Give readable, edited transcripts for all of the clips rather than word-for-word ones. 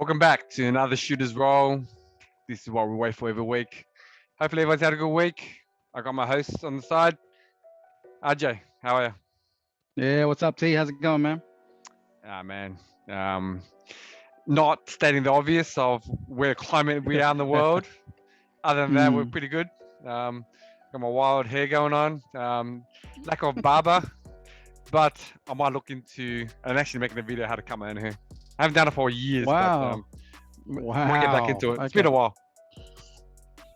Welcome back to another Shooter's Roll. This is what we wait for every week. Hopefully, everyone's had a good week. I got my hosts on the side. RJ, how are you? Yeah, what's up, T? How's it going, man? Ah, man. Um, Not stating the obvious of where climate we are in the world. Other than that, we're Mm. pretty good. Um, got my wild hair going on. Lack of barber, but I might look into and actually making a video how to cut my own hair. I haven't done it for years, but Wow. I might get back Wow. into it. It's been Okay. a while.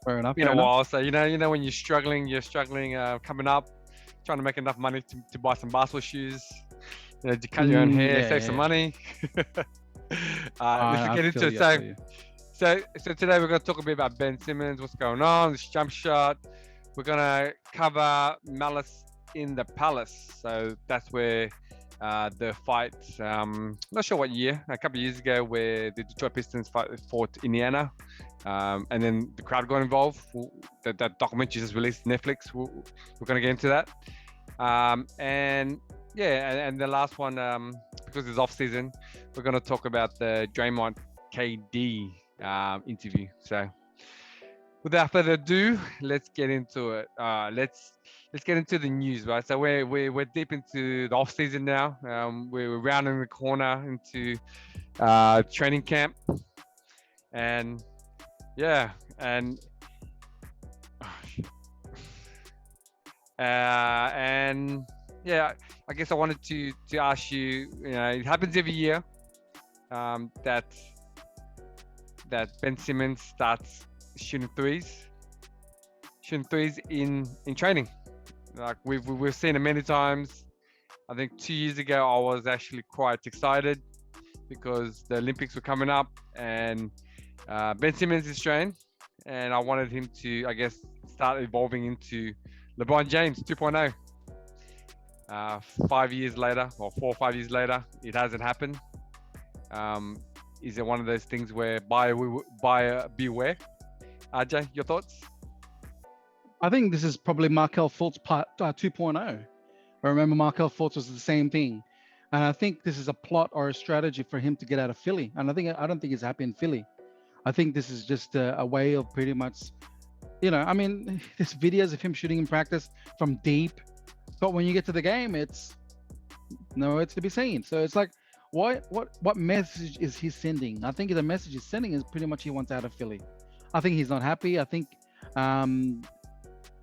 Fair enough. Been Fair a enough. while. So you know when you're struggling coming up, trying to make enough money to buy some basketball shoes, to cut your own hair, Yeah, save some yeah. money. Let's I get into feel it. you. I feel you. So today we're going to talk a bit about Ben Simmons, what's going on, this jump shot. We're going to cover Malice in the Palace. So that's where the fight, not sure what year, a couple of years ago, where the Detroit Pistons fought Indiana. And then the crowd got involved. That documentary just released on Netflix. We're going to get into that. And the last one, because it's off season, we're going to talk about the Draymond KD interview. So without further ado, let's get into it. Let's get into the news, right? So we're deep into the off season now. We're rounding the corner into training camp, and yeah, and yeah, I guess I wanted to ask you. It happens every year that Ben Simmons starts shooting threes in training. Like we've seen it many times. I think 2 years ago I was actually quite excited because the Olympics were coming up and Ben Simmons is trained, and I wanted him to, I guess, start evolving into LeBron James 2.0. 5 years later, or 4 or 5 years later, it hasn't happened. Is it one of those things where buyer beware? RJ, your thoughts? I think this is probably Markel Fultz part 2.0. I remember Markel Fultz was the same thing. And I think this is a plot or a strategy for him to get out of Philly. And I don't think he's happy in Philly. I think this is just a way of pretty much, I mean, there's videos of him shooting in practice from deep, but when you get to the game, it's nowhere to be seen. So it's like, what message is he sending? I think the message he's sending is pretty much he wants out of Philly. I think he's not happy. I think,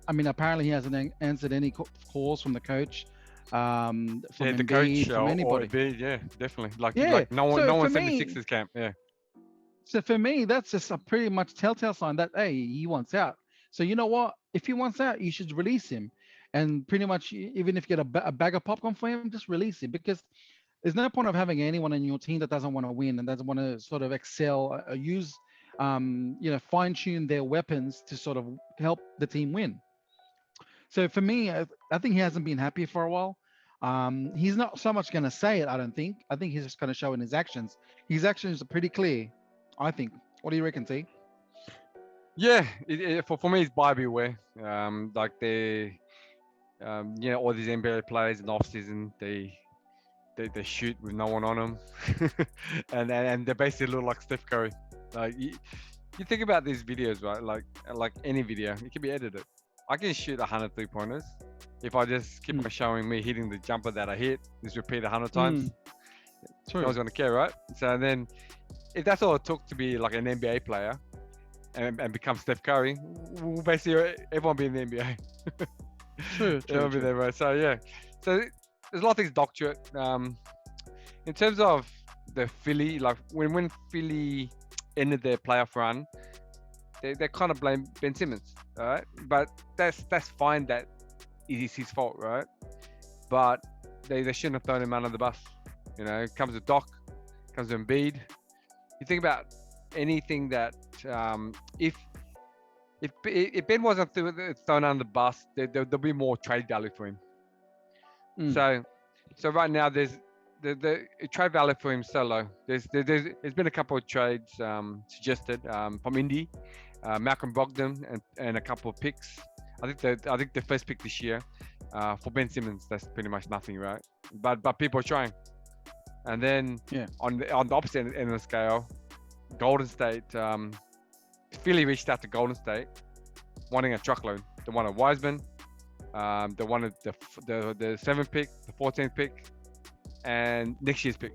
I mean, apparently he hasn't answered any calls from the coach, from The Embiid, coach from or anybody. Embiid, yeah, definitely. Yeah. Like no So one for sent the me, Sixers camp. Yeah, that's just a pretty much telltale sign that hey, he wants out. So you know what? If he wants out, you should release him, and pretty much even if you get a bag of popcorn for him, just release him because there's no point of having anyone in your team that doesn't want to win and doesn't want to sort of excel, use, fine tune their weapons to sort of help the team win. So for me, I think he hasn't been happy for a while. He's not so much going to say it, I don't think. I think he's just going to show in his actions. His actions are pretty clear, I think. What do you reckon, T? yeah. For me, it's buyer beware. Like all these NBA players in the off season, they shoot with no one on them, and they basically look like Steph Curry. Like you think about these videos, right? Like any video, it can be edited. I can shoot 100 3-pointers if I just keep on showing me hitting the jumper that I hit, just repeat 100 times. No True. one's gonna care, right? So then, if that's all it took to be like an NBA player and become Steph Curry, will basically everyone be in the NBA. True. Everyone be there, right? So yeah, so there's a lot of things doctorate. In terms of the Philly, like when Philly ended their playoff run, they kind of blame Ben Simmons, right? But that's fine. That it is his fault, right? But they shouldn't have thrown him under the bus. It comes to Doc, comes to Embiid. You think about anything that if Ben wasn't thrown under the bus, there'll be more trade value for him. So right now there's the trade value for him so low. There's been a couple of trades suggested from Indy, Malcolm Brogdon and a couple of picks. I think the first pick this year for Ben Simmons, that's pretty much nothing, right? But people are trying. And then Yeah. on the opposite end of the scale, Golden State, Philly reached out to Golden State wanting a truckload. They wanted Wiseman, they wanted the 7th pick, the 14th pick, and next year's pick.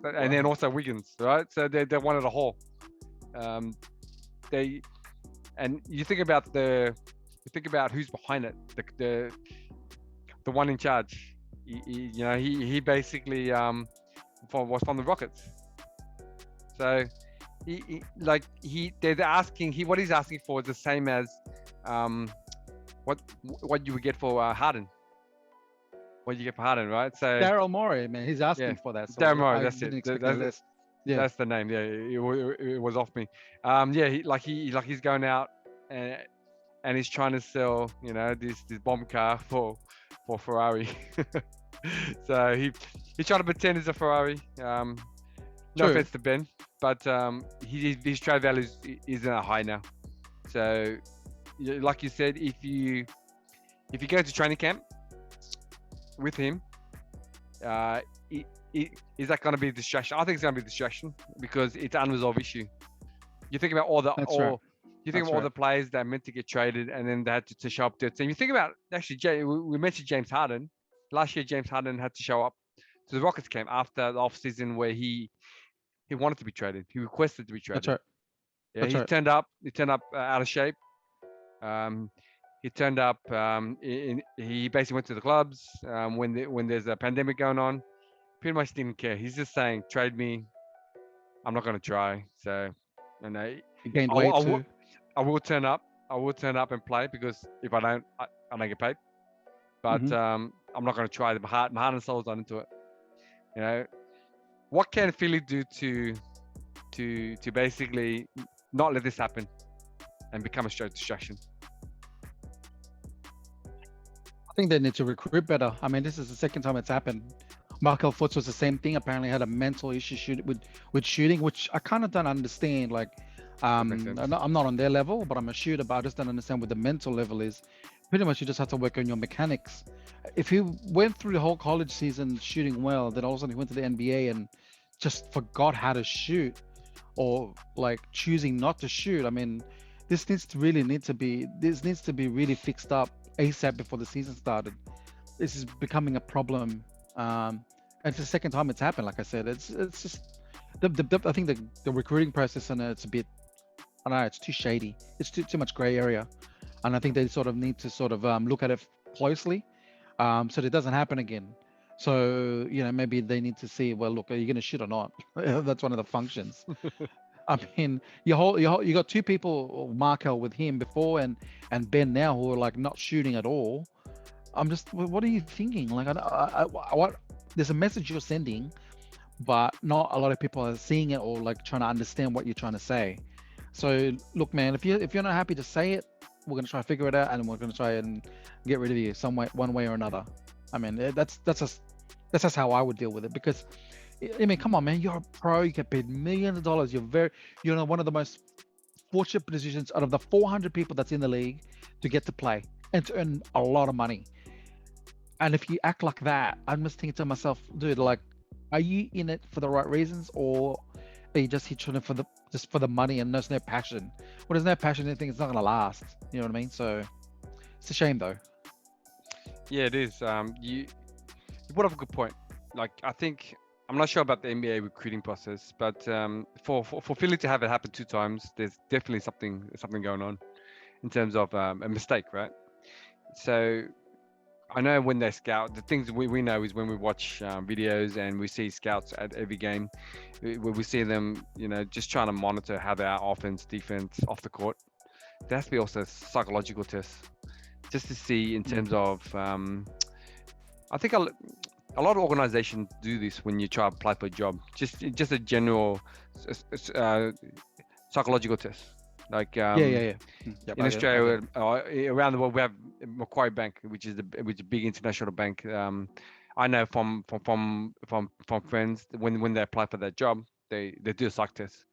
And then also Wiggins, right? So they wanted a haul. They and you think about who's behind it. The one in charge. He basically was from the Rockets. So they're asking what he's asking for is the same as what you would get for Harden. What you get for Harden, right? So Daryl Morey, man, he's asking for that. So Daryl Morey, I that's didn't it. expect the list. Yeah, That's the name. Yeah, it was off me. He's going out and he's trying to sell, this bomb car for Ferrari. So he's trying to pretend it's a Ferrari. No True. offense to Ben, but his trade value isn't high now. So, like you said, if you go to training camp with him, is that going to be a distraction? I think it's going to be a distraction because it's an unresolved issue. You think about all the players that are meant to get traded and then they had to show up to a team. You think about, actually, we mentioned James Harden. Last year, James Harden had to show up to the Rockets camp after the offseason where he wanted to be traded. He requested to be traded. That's right. Yeah, That's he right. turned up. He turned up out of shape. He turned up. He basically went to the clubs when there's a pandemic going on. Pretty much didn't care. He's just saying, "Trade me. I'm not going to try." So, He gained weight too. I will turn up. I will turn up and play because if I don't, I don't get paid. But I'm not going to try. My heart and soul's not into it. What can Philly do to basically not let this happen and become a straight distraction? I think they need to recruit better. I mean, this is the second time it's happened. Markel Fultz was the same thing. Apparently, had a mental issue with shooting, which I kind of don't understand. Like, I'm not on their level, but I'm a shooter. But I just don't understand what the mental level is. Pretty much, you just have to work on your mechanics. If he went through the whole college season shooting well, then all of a sudden he went to the NBA and just forgot how to shoot, or like choosing not to shoot. I mean, this needs to be really fixed up ASAP before the season started. This is becoming a problem. It's the second time it's happened. Like I said, it's just I think the recruiting process and it's a bit, I don't know, it's too shady. It's too much gray area, and I think they sort of need to look at it closely, so that it doesn't happen again. So maybe they need to see, well, look, are you going to shoot or not? That's one of the functions. I mean, you got two people, Markel with him before and Ben now, who are like not shooting at all. I'm just, what are you thinking? Like, what? There's a message you're sending, but not a lot of people are seeing it or like trying to understand what you're trying to say. So look, man, if you're not happy to say it, we're gonna try to figure it out, and we're gonna try and get rid of you one way or another. I mean, that's just how I would deal with it, because I mean, come on, man, you're a pro, you get paid millions of dollars. You're in one of the most fortunate positions out of the 400 people that's in the league to get to play and to earn a lot of money. And if you act like that, I'm just thinking to myself, dude, like, are you in it for the right reasons, or are you just hitching it for the money and there's no passion? Well, there's no passion, anything, it's not gonna last. You know what I mean? So it's a shame, though. Yeah, it is. You brought up a good point. Like, I think, I'm not sure about the NBA recruiting process, but for Philly to have it happen 2 times, there's definitely something going on in terms of a mistake, right? So I know when they scout, the things we know is when we watch videos and we see scouts at every game, we see them, just trying to monitor how they are offense, defense, off the court. There has to be also a psychological test, just to see in terms of, I think a lot of organizations do this when you try to apply for a job. Just a general psychological test. Like Yeah. in Australia, around the world, we have Macquarie Bank, which is a big international bank. I know from friends, when they apply for that job, they do a psych test,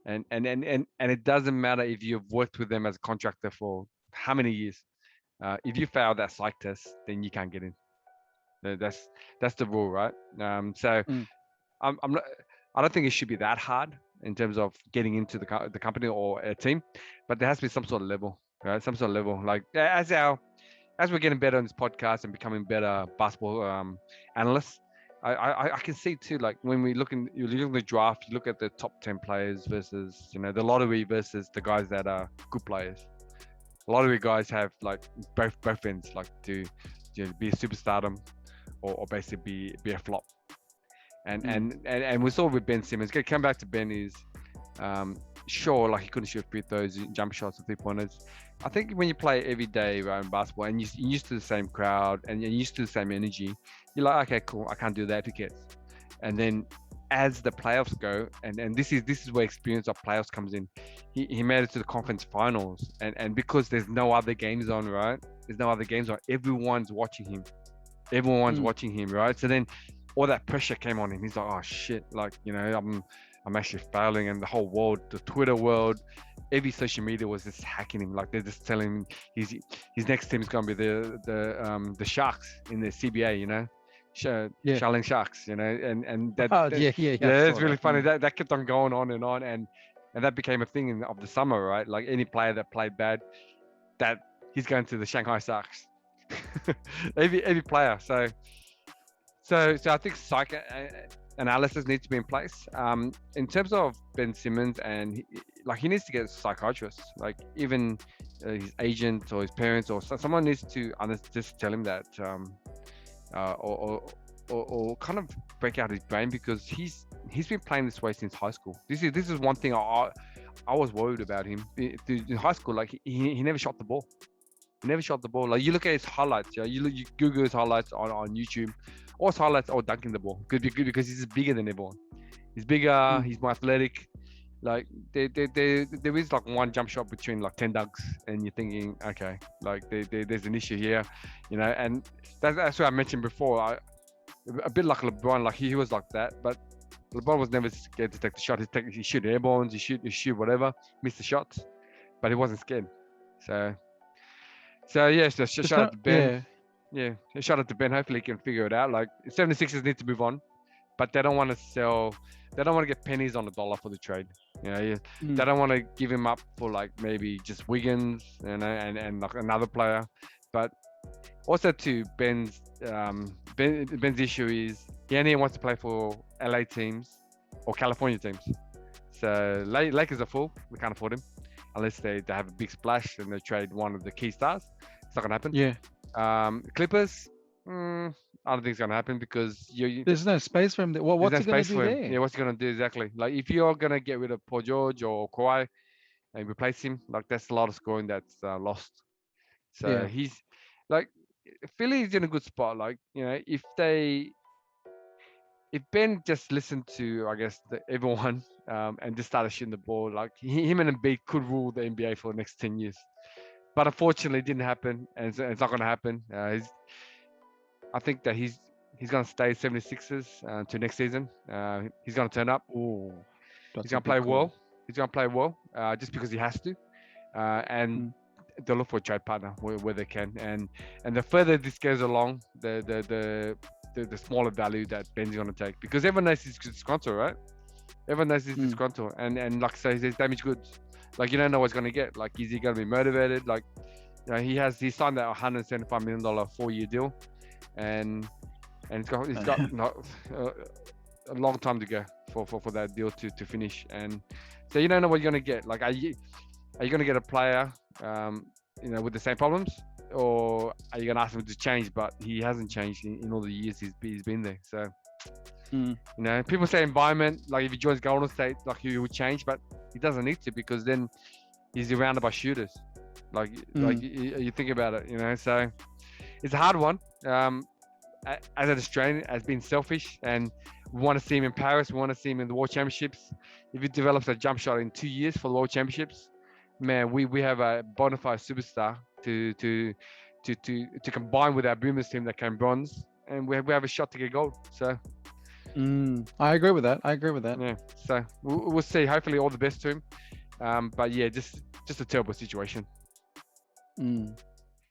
and it doesn't matter if you've worked with them as a contractor for how many years. If you fail that psych test, then you can't get in. That's the rule, right? So I'm not, I don't think it should be that hard. in terms of getting into the company or a team, but there has to be some sort of level, right? Some sort of level. Like as we're getting better on this podcast and becoming better basketball analysts, I can see too, like when you look at the draft, you look at the top 10 players versus, you know, the lottery versus the guys that are good players. A lot of you guys have like both ends, like to be a superstardom or basically be a flop. And we saw with Ben Simmons. Gonna come back to Ben is sure, like he couldn't shoot free throws, jump shots, or 3-pointers. I think when you play every day around basketball and you're used to the same crowd and you're used to the same energy, you're like, okay, cool, I can't do that. Who cares? And then as the playoffs go, and this is where experience of playoffs comes in. He made it to the conference finals, and because there's no other games on, right? There's no other games on. Everyone's watching him. Everyone's watching him, right? So then all that pressure came on him. He's like, oh shit, like, you know, I'm actually failing, and the whole world, the Twitter world, every social media was just hacking him. Like they're just telling him his next team is gonna be the Sharks in the CBA, you know. Charling Sharks, you know, and that, yeah, it's really funny. That kept on going on, and that became a thing of the summer, right? Like any player that played bad, that he's going to the Shanghai Sharks. every player. So I think psych analysis needs to be in place. In terms of Ben Simmons, and he needs to get a psychiatrist, like even his agent or his parents or someone needs to just tell him that. Or kind of break out his brain, because he's been playing this way since high school. This is one thing I was worried about him in high school. Like he never shot the ball. He never shot the ball. Like you look at his highlights. You Google his highlights on YouTube. All his highlights are dunking the ball. Could be good because he's bigger than everyone. He's bigger. He's more athletic. Like there is like one jump shot between like 10 dunks, and you're thinking, okay, like there's an issue here, you know. And that's what I mentioned before. A bit like LeBron, like he was like that, but LeBron was never scared to take the shot. He shoot airborne, he shoot whatever, miss the shots, but he wasn't scared. So yes, yeah, shout out to Ben. Yeah, shout out to Ben. Hopefully he can figure it out. Like 76ers need to move on, but they don't want to sell. They don't want to get pennies on the dollar for the trade. You know, they don't want to give him up for like maybe just Wiggins, you know, and like another player. But also too, Ben's issue is he only wants to play for LA teams or California teams. So Lakers are full. We can't afford him unless they have a big splash and they trade one of the key stars. It's not gonna happen. Yeah. Clippers. I don't think it's gonna happen because there's no space for him. Well, what's he gonna do there? Yeah, what's he gonna do exactly? Like if you're gonna get rid of Paul George or Kawhi and replace him, like that's a lot of scoring that's lost. So he's like, Philly's in a good spot. Like, you know, if Ben just listened to, I guess, everyone and just started shooting the ball, like him and Embiid could rule the NBA for the next 10 years. But unfortunately, it didn't happen, and it's not going to happen. I think that he's going to stay 76ers to next season. He's going to turn up. He's going to play well. He's going to play well just because he has to. And they'll look for a trade partner where they can. And the further this goes along, the smaller value that Ben's going to take, because everyone knows he's disgruntled, right? Everyone knows he's disgruntled, and like I say, there's damaged goods. Like you don't know what he's going to get. Like is he going to be motivated? Like, you know, he signed that $175 million 4-year deal, and he's got a long time to go for that deal to finish. And so you don't know what you're going to get. Like are you going to get a player you know, with the same problems, or are you going to ask him to change? But he hasn't changed in all the years he's been there. So you know, people say environment, like if he joins Golden State, like he would change, but he doesn't need to, because then he's surrounded by shooters. Like you think about it, you know. So it's a hard one. As an Australian, as being selfish, and we want to see him in Paris, we want to see him in the World Championships. If he develops a jump shot in 2 years for the World Championships, man, we have a bona fide superstar to combine with our Boomers team that came bronze, and we have a shot to get gold. So I agree with that. Yeah. So we'll see. Hopefully, all the best to him. But yeah, just a terrible situation.